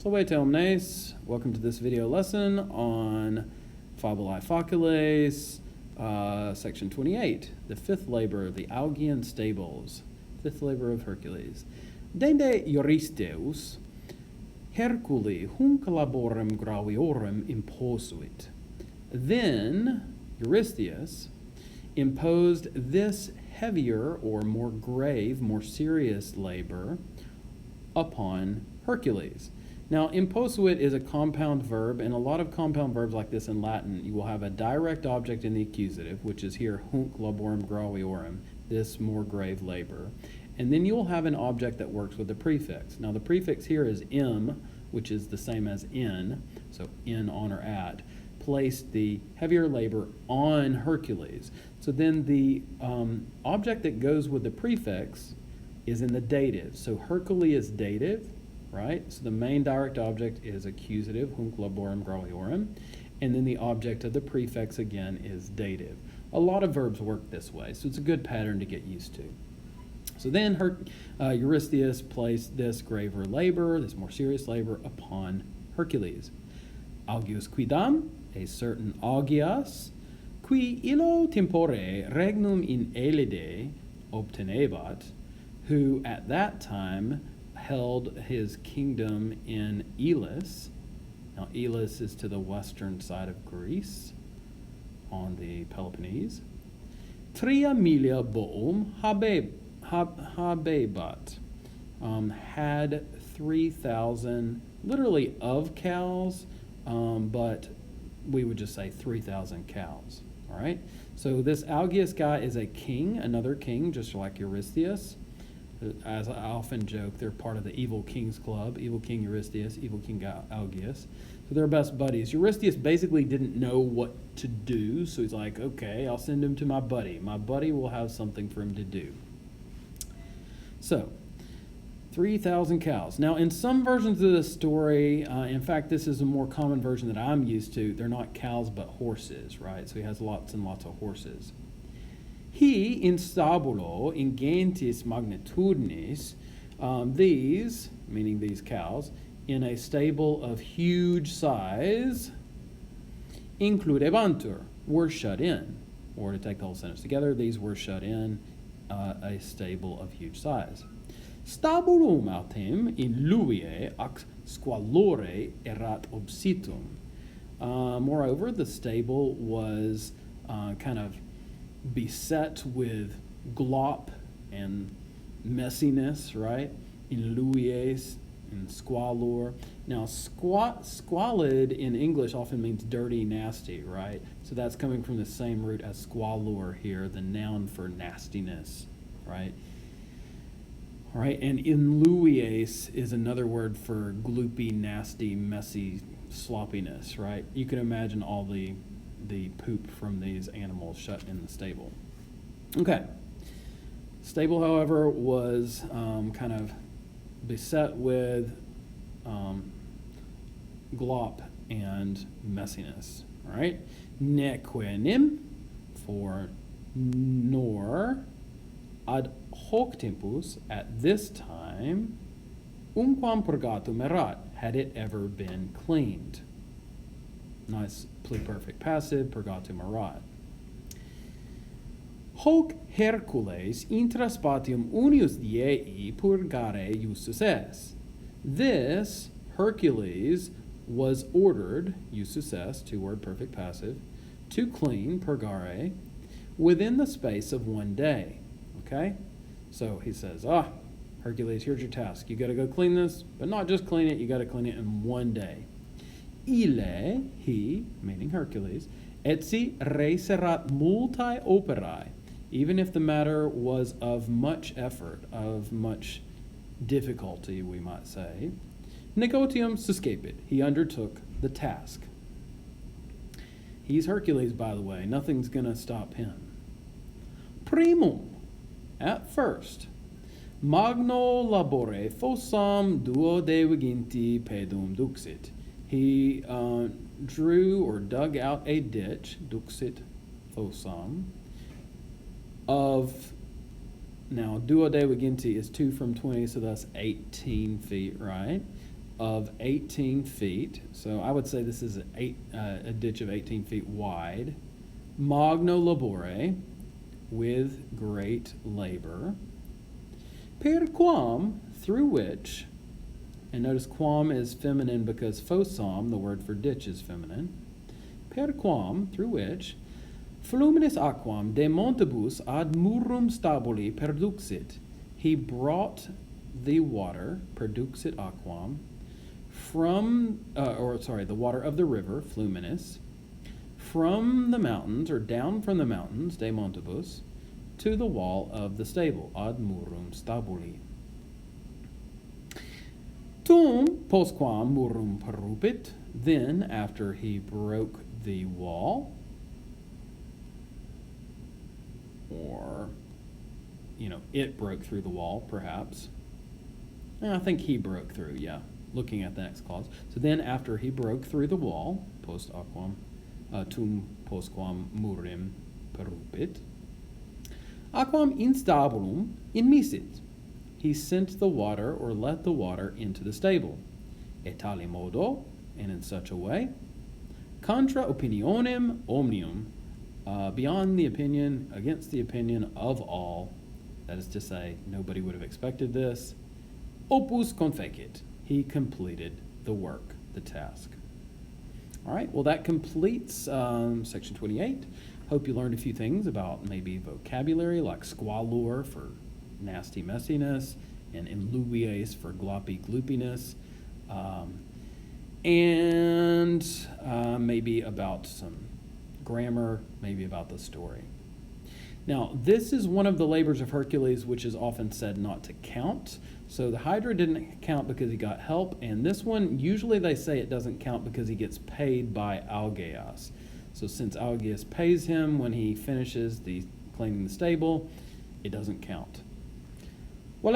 Salvete omnes, welcome to this video lesson on Fabulae Faciles, section 28, the fifth labor, the Augean stables, fifth labor of Hercules. Dende Euristeus, Hercules hunc laborem graviorum imposuit. Then Eurystheus imposed this heavier or more grave, more serious labor upon Hercules. Now, imposuit is a compound verb, and a lot of compound verbs like this in Latin, you will have a direct object in the accusative, which is here hunc laborem graviorum, this more grave labor. And then you'll have an object that works with the prefix. Now, the prefix here is im, which is the same as in, so in, on, or at, placed the heavier labor on Hercules. So then the object that goes with the prefix is in the dative. So Hercules is dative, right? So the main direct object is accusative, hunc laborem graviorum, and then the object of the prefix again is dative. A lot of verbs work this way, so it's a good pattern to get used to. So then Eurystheus placed this graver labor, this more serious labor, upon Hercules. Augeus quidam, a certain Augeas, qui illo tempore regnum in Elide obtenebat, who at that time held his kingdom in Elis. Now, Elis is to the western side of Greece, on the Peloponnese. Tria milia boum habebat, had 3,000, literally of cows, but we would just say 3,000 cows, all right? So this Augeas guy is a king, another king, just like Eurystheus. As I often joke, they're part of the Evil Kings Club, Evil King Eurystheus, Evil King Augeas. So they're best buddies. Eurystheus basically didn't know what to do, so he's like, okay, I'll send him to my buddy. My buddy will have something for him to do. So, 3,000 cows. Now, in some versions of the story, in fact, this is a more common version that I'm used to, they're not cows but horses, right? So he has lots and lots of horses. He in stabulo ingentis magnitudnis, these, meaning these cows, in a stable of huge size, includebantur, were shut in. Or to take the whole sentence together, these were shut in a stable of huge size. Stabulum autem in luie ac squalore erat obsitum. Moreover, the stable was kind of beset with glop and messiness, right? In luies, in squalor. Now, squalid in English often means dirty, nasty, right? So that's coming from the same root as squalor here, the noun for nastiness, right? All right, and in luies is another word for gloopy, nasty, messy sloppiness, right? You can imagine all the poop from these animals shut in the stable. Okay. Stable, however, was kind of beset with glop and messiness. All right. Nequenim, for nor, ad hoc tempus, at this time, umquam purgatum erat, had it ever been cleaned. Nice pluperfect passive, purgatum erat. Hoc Hercules intra spatium unius diei purgare iustus est. This Hercules was ordered, iustus est, two-word perfect passive, to clean, purgare, within the space of 1 day. Okay? So he says, Hercules, here's your task. You got to go clean this, but not just clean it, you got to clean it in 1 day. Ile, he, meaning Hercules, etsi reserat multae operae, even if the matter was of much effort, of much difficulty, we might say, negotium suscepit, he undertook the task. He's Hercules, by the way, nothing's going to stop him. Primum, at first, magno labore fossam duo de viginti pedum duxit. He drew or dug out a ditch, duxit fossam, of, now duo de viginti is 2 from 20, so that's 18 feet, right? of 18 feet. So I would say this is a ditch of 18 feet wide. Magno labore, with great labor. Per quam, through which, and notice quam is feminine because fossam, the word for ditch, is feminine. Per quam, through which, fluminis aquam de montibus ad murum stabuli perduxit. He brought the water, perduxit aquam, from, the water of the river, fluminis, from the mountains, or down from the mountains, de montibus, to the wall of the stable, ad murum stabuli. Tum postquam murum perrupit, then after he broke the wall, or, it broke through the wall, perhaps. I think he broke through, yeah, looking at the next clause. So then after he broke through the wall, post aquam, tum postquam murim perrupit, aquam instabulum inmisit. He sent the water, or let the water, into the stable. Et tali modo, and in such a way, contra opinionem omnium, beyond the opinion, against the opinion of all, that is to say, nobody would have expected this, opus confecit. He completed the work, the task. All right, well, that completes section 28. Hope you learned a few things about maybe vocabulary, like squalor for nasty messiness, and imluvies for gloppy gloopiness, and maybe about some grammar, maybe about the story. Now, this is one of the labors of Hercules which is often said not to count. So the Hydra didn't count because he got help, and this one, usually they say it doesn't count because he gets paid by Augeas. So since Augeas pays him when he finishes cleaning the stable, it doesn't count. Well,